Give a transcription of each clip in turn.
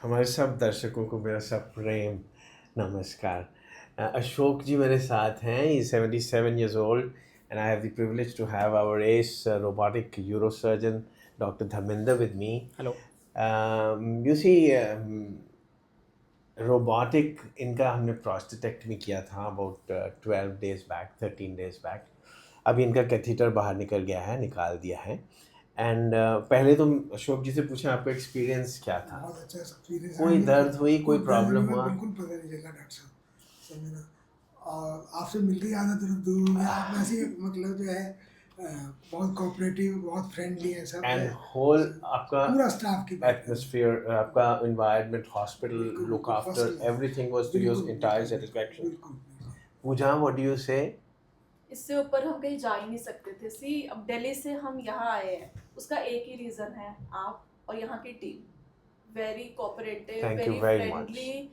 हमारे सब दर्शकों को मेरा सब प्रेम नमस्कार। अशोक जी मेरे साथ हैं। ही 77 years old and I have the privilege to have our ace robotic neurosurgeon Dr. Dharminder with me. Hello. You see, robotic इनका हमने प्रोस्टेटेक्टमी किया था about 12 days back, 13 days back. अभी इनका कैथीटर बाहर निकल गया है, निकाल दिया है। एंड पहले तो अशोक जी से पूछें आपका एक्सपीरियंस क्या था? बहुत अच्छा एक्सपीरियंस कोई दर्द हुई, कोई दर्द प्रॉब्लम में हुआ? बिल्कुल पता नहीं चला डॉक्टर साहब, समझना। और आपसे मिलते ही आना तुरंत दूर में आप ऐसे मतलब जो है बहुत कोऑपरेटिव, बहुत फ्रेंडली है सब एंड है। होल आपका पूरा स्टाफ की बात करें, एटमॉस्फेयर, आपका एनवायरनमेंट, हॉस्पिटल बिल्कुल लुक बिल्कुल first after class, everything was to your entire satisfaction? बिल्कुल बिल्कुल। पूजा, व्हाट डू यू से? इससे ऊपर हम कहीं जा ही नहीं सकते थे। सी अब दिल्ली से हम यहाँ आए हैं, उसका एक ही रीज़न है, आप और यहाँ की team very cooperative, thank you very very much. Friendly.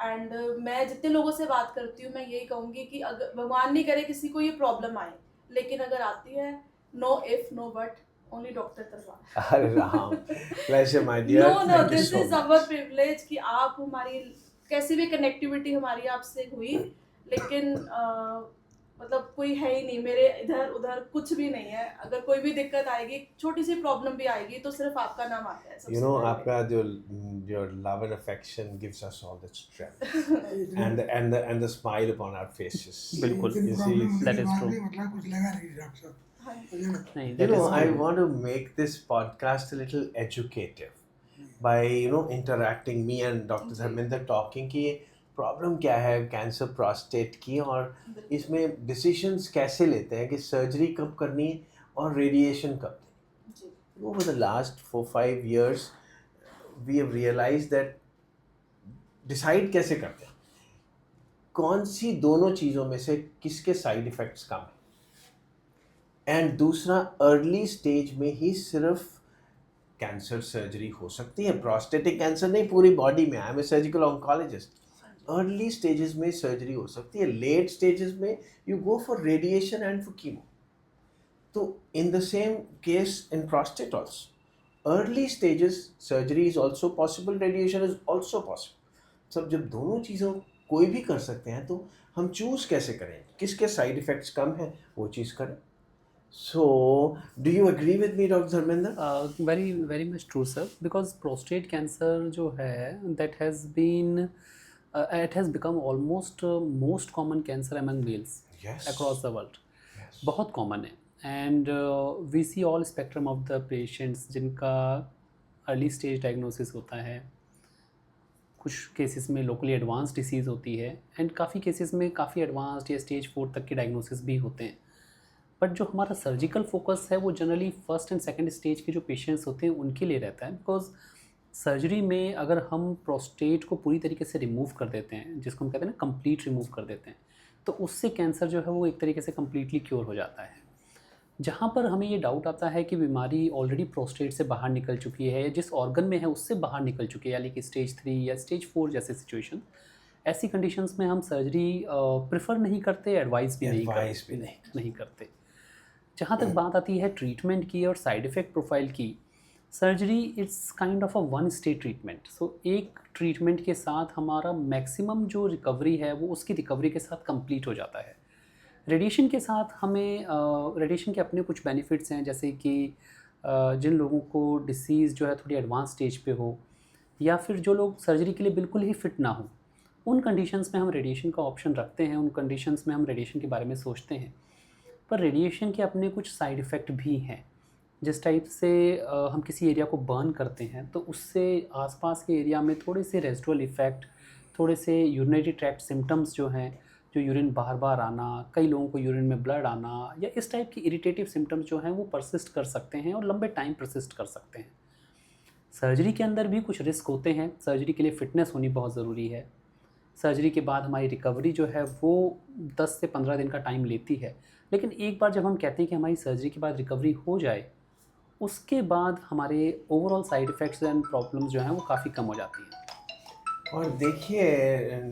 And मैं जितने लोगों से बात करती हूँ मैं यही कहूँगी कि अगर भगवान नहीं करे किसी को ये प्रॉब्लम आए, लेकिन अगर आती है, no if no but, only doctor Talwar. अरे Ram, pleasure my dear, no no, thank you this so is much. Our privilege कि आप हमारी कैसी भी कनेक्टिविटी हमारी आपसे हुई, लेकिन मतलब कोई है ही नहीं मेरे इधर उधर, कुछ भी नहीं है। अगर कोई भी दिक्कत आएगी, छोटी सी प्रॉब्लम भी आएगी, तो सिर्फ आपका नाम आता है You सबसे know, पहले। आपका जो your love and affection gives us all the strength and the smile upon our faces. बिल्कुल। You see, That is true. मतलब कुछ लगा नहीं डॉक्टर साहब, हाँ। समझे ना। नहीं, you that know, is I true. want to make this podcast a little educative by interacting me and Dr. जी। Dharminder talking कि प्रॉब्लम क्या है कैंसर प्रोस्टेट की, और इसमें डिसीजंस कैसे लेते हैं कि सर्जरी कब करनी है और रेडिएशन कब देनी। जी। Over the last 4-5 years, we have realized that decide कैसे करते हैं कौन सी दोनों चीज़ों में से किसके साइड इफ़ेक्ट्स कम है। एंड दूसरा, अर्ली स्टेज में ही सिर्फ कैंसर सर्जरी हो सकती है, प्रोस्टेटिक कैंसर नहीं, पूरी बॉडी में। I am a surgical oncologist. Early stages में सर्जरी हो सकती है, लेट स्टेजेस में you go for radiation and for chemo. तो in the same case in prostate also, early stages surgery is also possible, radiation is also possible. सब जब दोनों चीज़ों कोई भी कर सकते हैं, तो हम चूज़ कैसे करें, किसके साइड इफ़ेक्ट्स कम हैं वो चीज़ करें। So, do you agree with me, Dr. Dharminder? Very very much true, sir. Because prostate cancer जो है that has been it has become almost most common cancer among males Yes. across the world. Yes. बहुत common है and we see all spectrum of the patients जिनका early stage diagnosis होता है। कुछ cases में locally advance disease होती है and काफ़ी केसेस में काफ़ी एडवांस्ड या स्टेज 4 तक के डायग्नोसिस भी होते हैं। बट जो हमारा सर्जिकल फोकस है वो generally first and second stage के जो पेशेंट्स होते हैं उनके लिए रहता है। बिकॉज सर्जरी में अगर हम प्रोस्टेट को पूरी तरीके से रिमूव कर देते हैं, जिसको हम कहते हैं ना कंप्लीट रिमूव कर देते हैं, तो उससे कैंसर जो है वो एक तरीके से कम्प्लीटली क्योर हो जाता है। जहाँ पर हमें ये डाउट आता है कि बीमारी ऑलरेडी प्रोस्टेट से बाहर निकल चुकी है, जिस ऑर्गन में है उससे बाहर निकल चुकी है, यानी कि स्टेज 3 या स्टेज 4 जैसे सिचुएशन, ऐसी कंडीशंस में हम सर्जरी प्रेफर नहीं करते, एडवाइस भी नहीं करते। जहाँ तक बात आती है ट्रीटमेंट की और साइड इफ़ेक्ट प्रोफाइल की, surgery it's kind of a one stage treatment. So एक ट्रीटमेंट के साथ हमारा मैक्सिमम जो रिकवरी है वो उसकी रिकवरी के साथ कंप्लीट हो जाता है। रेडिएशन के साथ हमें रेडिएशन के अपने कुछ बेनिफिट्स हैं, जैसे कि जिन लोगों को डिसीज़ जो है थोड़ी एडवांस स्टेज पे हो, या फिर जो लोग सर्जरी के लिए बिल्कुल ही फिट ना हो, उन कंडीशंस में हम रेडिएशन का ऑप्शन रखते हैं, उन कंडीशंस में हम रेडिएशन के बारे में सोचते हैं। पर रेडिएशन के अपने कुछ साइड इफ़ेक्ट भी हैं। जिस टाइप से हम किसी एरिया को बर्न करते हैं तो उससे आसपास के एरिया में थोड़े से रेजिडुअल इफ़ेक्ट, थोड़े से यूरिनरी ट्रैक्ट सिम्टम्स जो हैं, जो यूरिन बार बार आना, कई लोगों को यूरिन में ब्लड आना, या इस टाइप की इरिटेटिव सिम्टम्स जो हैं वो परसिस्ट कर सकते हैं और लंबे टाइम परसिस्ट कर सकते हैं। सर्जरी के अंदर भी कुछ रिस्क होते हैं। सर्जरी के लिए फ़िटनेस होनी बहुत ज़रूरी है। सर्जरी के बाद हमारी रिकवरी जो है वो 10 से 15 दिन का टाइम लेती है, लेकिन एक बार जब हम कहते हैं कि हमारी सर्जरी के बाद रिकवरी हो जाए, उसके बाद हमारे overall side effects and problems जो हैं वो काफ़ी कम हो जाती हैं। और देखिए,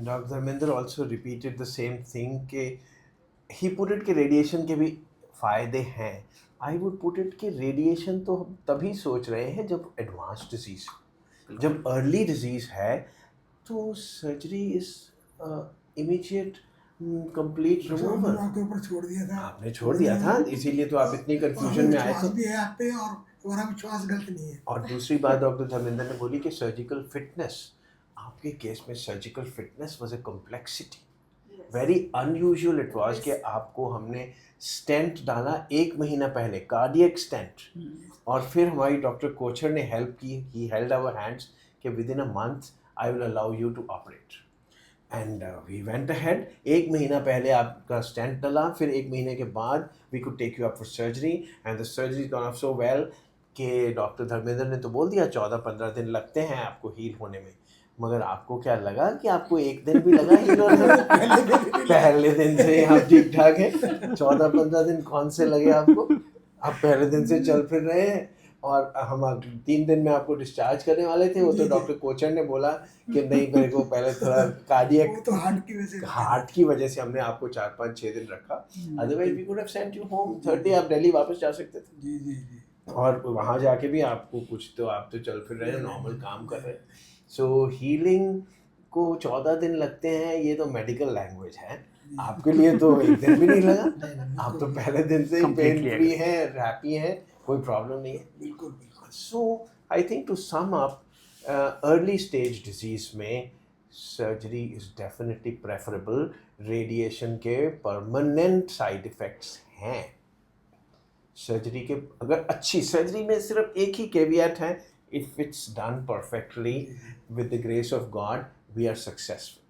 doctor Dharmendra also repeated the same thing कि ही पुट इट कि रेडिएशन के भी फ़ायदे हैं। आई वुड पुट इट कि रेडिएशन तो हम तभी सोच रहे हैं जब एडवांस डिसीज़, जब अर्ली डिजीज है तो सर्जरी इज इमीडिएट कंप्लीट हमने रिमूवल। आपके ऊपर छोड़ दिया था। आपने छोड़ दिया था, इसीलिए तो आप इतनी कंफ्यूजन में आए विश्वास थे। भी है आप पे और हमारा विश्वास गलत नहीं है। और दूसरी बात डॉक्टर धर्मेंद्र ने बोली कि सर्जिकल फिटनेस, आपके केस में surgical fitness was a complexity, very unusual it was कि आपको हमने स्टेंट डाला 1 महीना पहले, कार्डियक स्टेंट, और फिर हमारी डॉक्टर कोचर ने हेल्प की, ही हेल्ड आवर हैंड्स कि within a month I will allow you to operate, and we went ahead. 1 महीना पहले आपका स्टेंट डला, फिर 1 महीने के बाद we could take you up for surgery, and the surgery gone off so well कि डॉक्टर धर्मेंद्र ने तो बोल दिया 14-15 दिन लगते हैं आपको हील होने में, मगर आपको क्या लगा कि आपको 1 दिन भी लगा हील होने में? पहले दिन से आप ठीक ठाक हैं, 14-15 दिन कौन से लगे आपको? आप पहले दिन से चल फिर रहे हैं, और हम 3 दिन में आपको डिस्चार्ज करने वाले थे। वो तो डॉक्टर कोचर ने बोला कि नहीं, मेरे को पहले थोड़ा कार्डियक, वो तो हार्ट की वजह से हमने आपको 4-5-6 दिन रखा, otherwise we could have sent you home. 3rd day आप दिल्ली वापस जा सकते थे, जी जी जी। और वहाँ जाके भी आपको कुछ तो, आप तो चल फिर रहे हैं, नॉर्मल काम कर रहे हैं। सो हीलिंग को 14 दिन लगते हैं, ये तो मेडिकल लैंग्वेज है। आपके लिए तो 1 दिन भी नहीं लगा, आप तो पहले दिन से पेन Completely फ्री हैं, हैप्पी हैं, कोई प्रॉब्लम नहीं है। बिल्कुल बिल्कुल। So I think to sum up, early stage disease में surgery is definitely preferable. Radiation के परमानेंट साइड इफ़ेक्ट्स हैं सर्जरी के। अगर अच्छी सर्जरी में सिर्फ एक ही कैवियट है, if it's done perfectly with the grace of God, we are successful,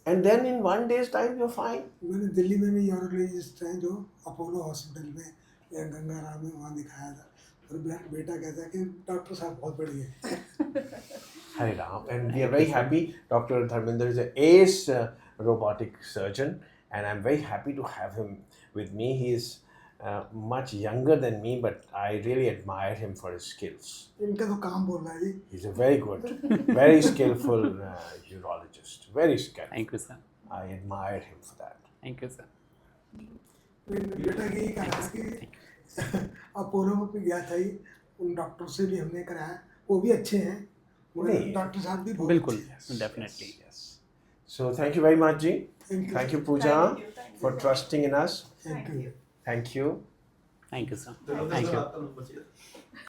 and then in 1 days time you are fine. मैंने दिल्ली में भी यूरोलॉजिस्ट हैं जो अपोलो हॉस्पिटल में या गंगाराम में वहाँ दिखाया था, और बेटा कहता है कि डॉक्टर साहब बहुत बढ़िया है। Hare Ram, and we are very happy. Dr. Dharmender is an ace robotic surgeon, and I'm very happy to have him with me. He is much younger than me, but I really admire him for his skills. इनका तो काम बोल रहा है जी। He's a very good, very skillful urologist. Very skillful. Thank you sir, I admire him for that. Thank you sir. मेरे बेटा की कहा कि अपोलो में गया था ही, उन डॉक्टर से भी हमने कराया, वो भी अच्छे हैं, नहीं। डॉक्टर साहब भी बहुत बिल्कुल, अच्छे हैं। Definitely. Yes. So thank you very much, Ji. Thank you. Thank you, Pooja, for trusting in us. Thank you. Thank you. Thank you sir, thank you.